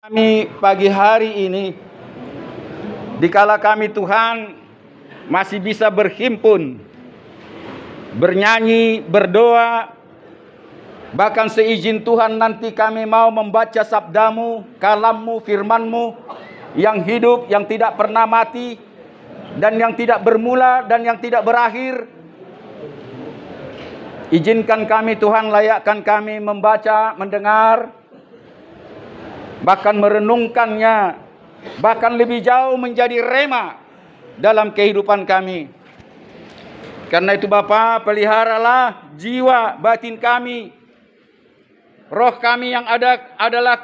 Kami pagi hari ini, dikala kami Tuhan masih bisa berhimpun, bernyanyi, berdoa, bahkan seizin Tuhan nanti kami mau membaca sabdamu, kalammu, firmanmu yang hidup, yang tidak pernah mati, dan yang tidak bermula, dan yang tidak berakhir. Izinkan kami Tuhan, layakkan kami membaca, mendengar, bahkan merenungkannya, bahkan lebih jauh menjadi rema dalam kehidupan kami. Karena itu Bapa, peliharalah jiwa batin kami. Roh kami yang ada adalah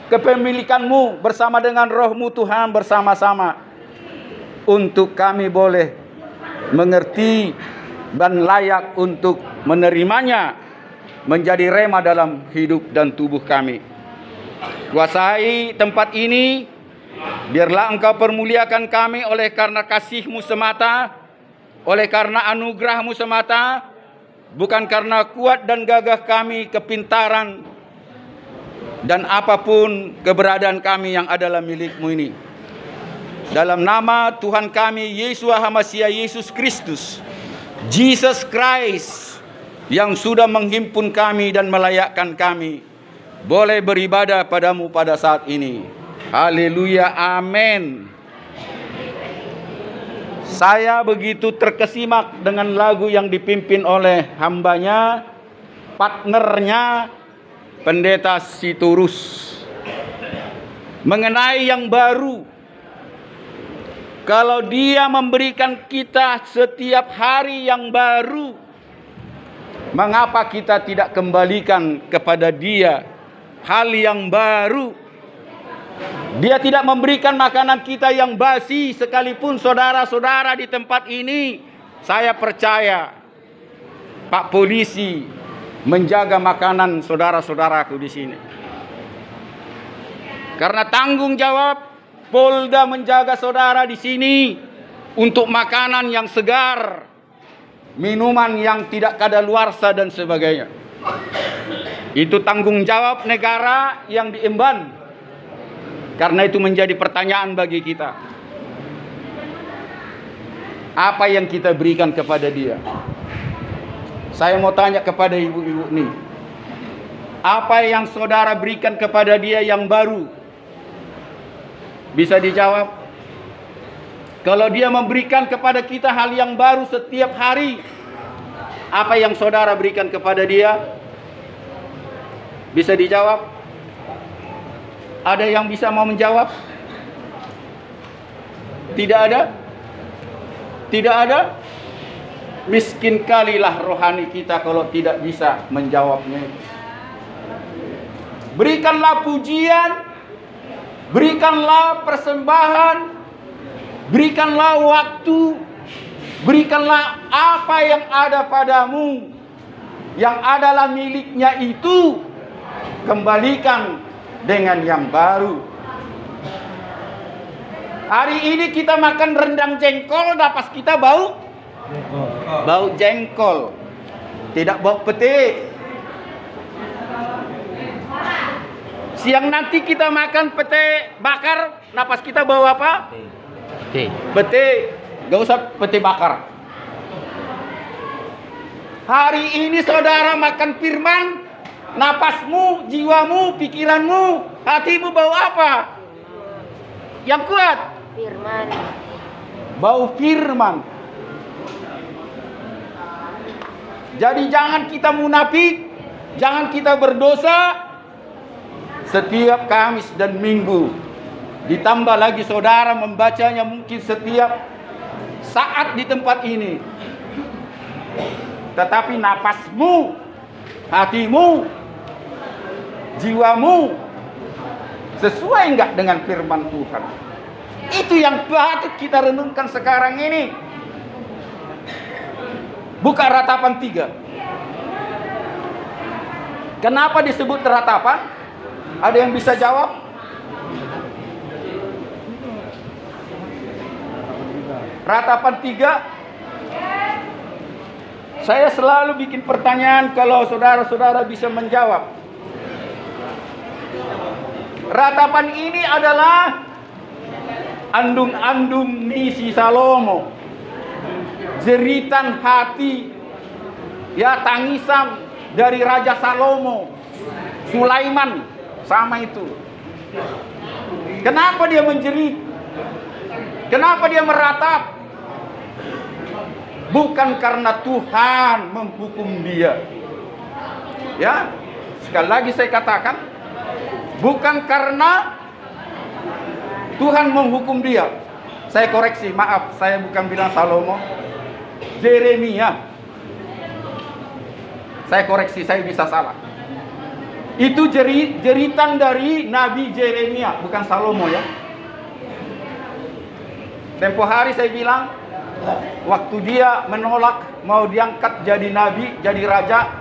kepemilikan-Mu bersama dengan Roh-Mu Tuhan bersama-sama. Untuk kami boleh mengerti dan layak untuk menerimanya menjadi rema dalam hidup dan tubuh kami. Kuasai tempat ini, biarlah Engkau permuliakan kami oleh karena kasih-Mu semata, oleh karena anugerah-Mu semata, bukan karena kuat dan gagah kami, kepintaran, dan apapun keberadaan kami yang adalah milik-Mu ini. Dalam nama Tuhan kami, Yeshua HaMasiah Yesus Kristus, Jesus Christ, yang sudah menghimpun kami dan melayakkan kami, boleh beribadah padamu pada saat ini. Haleluya, amin. Saya begitu terkesimak dengan lagu yang dipimpin oleh hambanya, partnernya, Pendeta Sitorus, mengenai yang baru. Kalau Dia memberikan kita setiap hari yang baru, mengapa kita tidak kembalikan kepada Dia hal yang baru? Dia tidak memberikan makanan kita yang basi, sekalipun saudara-saudara di tempat ini, saya percaya Pak Polisi menjaga makanan saudara-saudaraku di sini. Karena tanggung jawab Polda menjaga saudara di sini untuk makanan yang segar, minuman yang tidak kadaluarsa dan sebagainya. Itu tanggung jawab negara yang diemban. Karena itu menjadi pertanyaan bagi kita. Apa yang kita berikan kepada Dia? Saya mau tanya kepada ibu-ibu nih. Apa yang saudara berikan kepada Dia yang baru? Bisa dijawab? Kalau Dia memberikan kepada kita hal yang baru setiap hari, apa yang saudara berikan kepada Dia? Bisa dijawab? Ada yang bisa mau menjawab? Tidak ada? Tidak ada? Miskin kalilah rohani kita kalau tidak bisa menjawabnya. Berikanlah pujian, berikanlah persembahan, berikanlah waktu, berikanlah apa yang ada padamu, yang adalah miliknya itu, kembalikan dengan yang baru. Hari ini kita makan rendang jengkol, napas kita bau jengkol, tidak bau pete. Siang nanti kita makan pete bakar, napas kita bau apa? Pete. Gak usah pete bakar. Hari ini saudara makan firman, napasmu, jiwamu, pikiranmu, hatimu bau apa? Yang kuat? Firman. Bau firman. Jadi jangan kita munafik, jangan kita berdosa. Setiap Kamis dan Minggu, ditambah lagi saudara membacanya mungkin setiap saat di tempat ini. Tetapi napasmu, hatimu, jiwamu sesuai enggak dengan firman Tuhan? Itu yang patut kita renungkan sekarang ini. Buka Ratapan 3. Kenapa disebut ratapan? Ada yang bisa jawab? Ratapan 3. Saya selalu bikin pertanyaan kalau saudara-saudara bisa menjawab. Ratapan ini adalah andung-andung misi Salomo, jeritan hati, ya, tangisan dari Raja Salomo, Sulaiman, sama itu. Kenapa dia menjerit? Kenapa dia meratap? Bukan karena Tuhan menghukum dia. Ya, sekali lagi saya katakan, bukan karena Tuhan menghukum dia. Saya koreksi, maaf, saya bukan bilang Salomo, Yeremia. Saya koreksi, saya bisa salah. Itu jeritan dari Nabi Yeremia, bukan Salomo, ya. Tempo hari saya bilang, waktu dia menolak mau diangkat jadi nabi, jadi raja,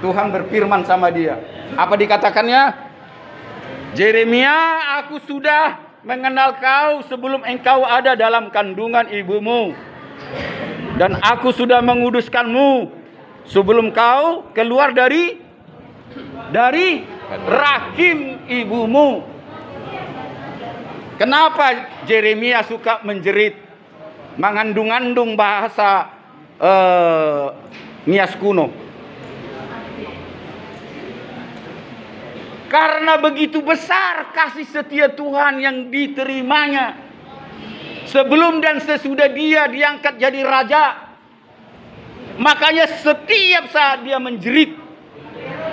Tuhan berfirman sama dia. Apa dikatakannya? Yeremia, aku sudah mengenal kau sebelum engkau ada dalam kandungan ibumu. Dan aku sudah menguduskanmu sebelum kau keluar dari rahim ibumu. Kenapa Yeremia suka menjerit, mengandung-andung bahasa Nias kuno? Karena begitu besar kasih setia Tuhan yang diterimanya sebelum dan sesudah dia diangkat jadi raja. Makanya setiap saat dia menjerit,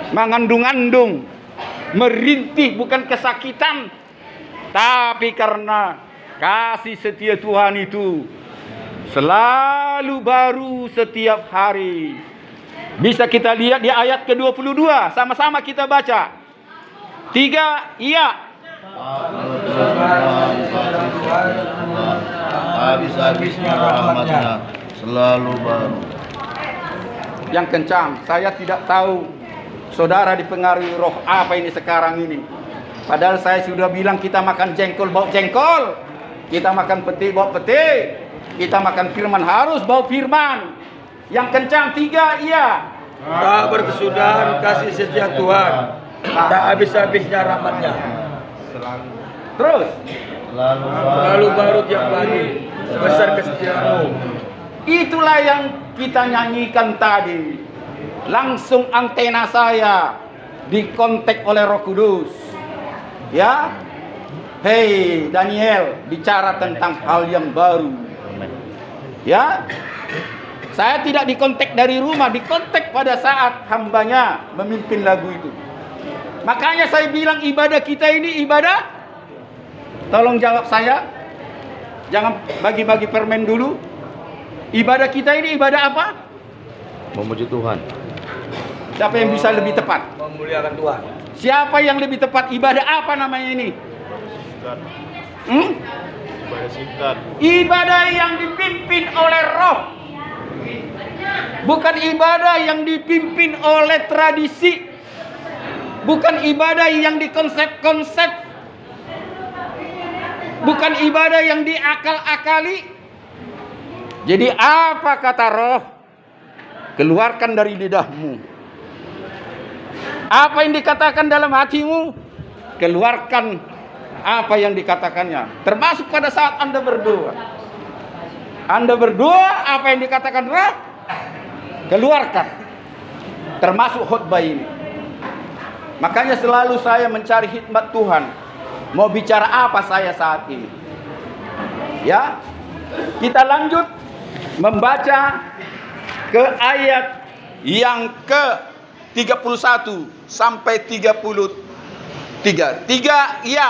mengandung-andung, merintih, bukan kesakitan, tapi karena kasih setia Tuhan itu selalu baru setiap hari. Bisa kita lihat di ayat ke-22. Sama-sama kita baca. 3, iya. Habis-habisnya rahmatnya selalu baru. Yang kencang, saya tidak tahu saudara dipengaruhi roh apa ini sekarang ini. Padahal saya sudah bilang kita makan jengkol bau jengkol, kita makan peti bau peti, kita makan firman harus bau firman. Yang kencang 3, iya. Tak berkesudahan kasih setia Tuhan, tak habis-habisnya rahmatnya. Terus Selalu baru tiap pagi, besar kesetiaanmu. itulah yang kita nyanyikan tadi. Langsung antena saya dikontak oleh Roh Kudus. Ya, hei Daniel, bicara tentang hal yang baru. Ya, saya tidak dikontak dari rumah, dikontak pada saat hambanya memimpin lagu itu. Makanya saya bilang ibadah kita ini ibadah. Tolong jawab saya, jangan bagi-bagi permen dulu. Ibadah kita ini ibadah apa? Memuji Tuhan. Siapa yang bisa lebih tepat? Memuliakan Tuhan. Siapa yang lebih tepat? Ibadah apa namanya ini? Ibadah singkat. Ibadah yang dipimpin oleh Roh. Bukan ibadah yang dipimpin oleh tradisi. Bukan ibadah yang dikonsep-konsep. Bukan ibadah yang diakal-akali. Jadi apa kata Roh? Keluarkan dari lidahmu. Apa yang dikatakan dalam hatimu? Keluarkan apa yang dikatakannya. Termasuk pada saat Anda berdoa. Anda berdoa, apa yang dikatakan Roh? Keluarkan. Termasuk khotbah ini. Makanya selalu saya mencari hikmat Tuhan. Mau bicara apa saya saat ini? Ya, kita lanjut membaca ke ayat yang ke-31 sampai 33. 3, ya.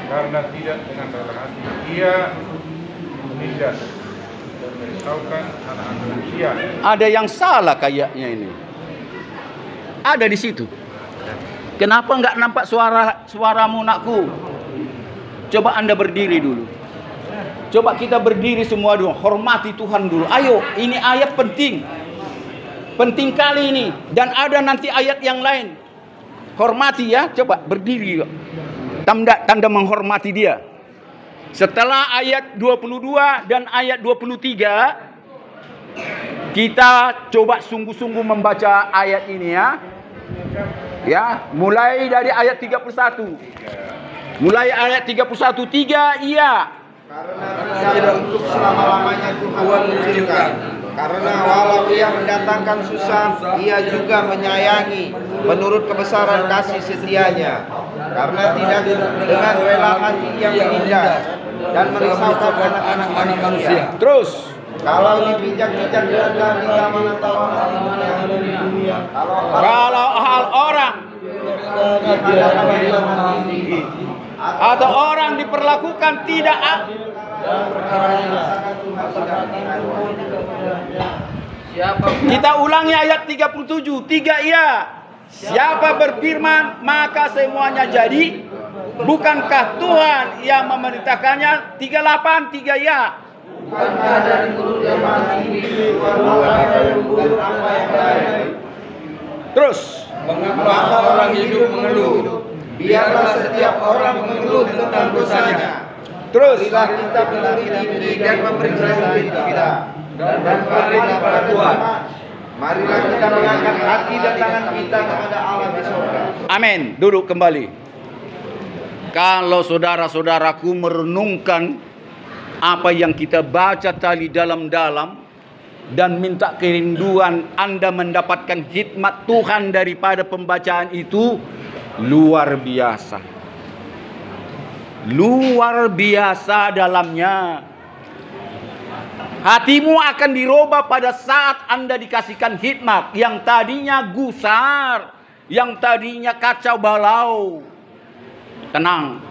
Karena tidak dengan rela hati ia menindas dan merisaukan anak-anak manusia. Ada yang salah kayaknya ini. Ada di situ. Kenapa nggak nampak suaramu nakku? Coba Anda berdiri dulu. Coba kita berdiri semua dulu. Hormati Tuhan dulu. Ayo, ini ayat penting. Penting kali ini. Dan ada nanti ayat yang lain. Hormati ya. Coba berdiri. Tanda menghormati dia. Setelah ayat 22 dan ayat 23, kita coba sungguh-sungguh membaca ayat ini ya. Ya, mulai dari ayat 31. Mulai ayat 31, 3 iya. Karena tidak untuk selama-lamanya Tuhan mengucilkan. Karena walau ia mendatangkan susah, ia juga menyayangi menurut kebesaran kasih setianya. Karena tidak dengan rela hati yang menindas dan merisaukan anak-anak manusia. Terus, Kalau dipijak-pijak di taman-taman dunia, kalau hal orang atau orang diperlakukan tidak kita ulangi ayat 37, 3 iya. Siapa berfirman maka semuanya jadi. Bukankah Tuhan yang memerintahkannya? 38, 3 iya. Terus, Mengapa orang hidup mengeluh? biarlah setiap orang mengeluh tentang dosanya. terus. Marilah kita menyelidiki dan memeriksa diri kita, dan marilah pada Tuhan. Marilah kita mengangkat hati dan tangan kita kepada Allah di surga. Amin. Duduk kembali. Kalau saudara-saudaraku merenungkan apa yang kita baca tadi dalam-dalam dan minta kerinduan Anda mendapatkan hikmat Tuhan daripada pembacaan itu, luar biasa. Luar biasa dalamnya. Hatimu akan dirubah pada saat Anda dikasihkan hikmat. Yang tadinya gusar, yang tadinya kacau balau. Tenang.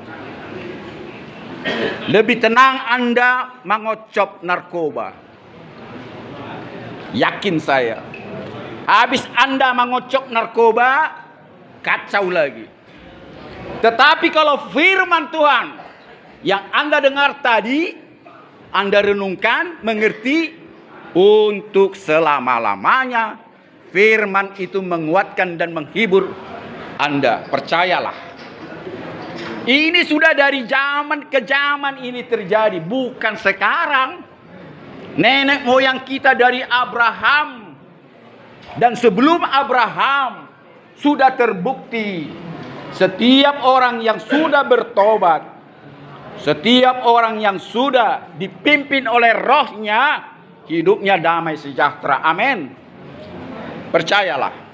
Lebih tenang Anda mengocop narkoba. Yakin saya. Habis Anda mengocok narkoba, kacau lagi. Tetapi kalau firman Tuhan yang Anda dengar tadi, Anda renungkan, mengerti, untuk selama-lamanya firman itu menguatkan dan menghibur Anda. Percayalah. Ini sudah dari zaman ke zaman ini terjadi, bukan sekarang. Nenek moyang kita dari Abraham dan sebelum Abraham sudah terbukti. Setiap orang yang sudah bertobat, setiap orang yang sudah dipimpin oleh rohnya, hidupnya damai sejahtera. Amin. Percayalah.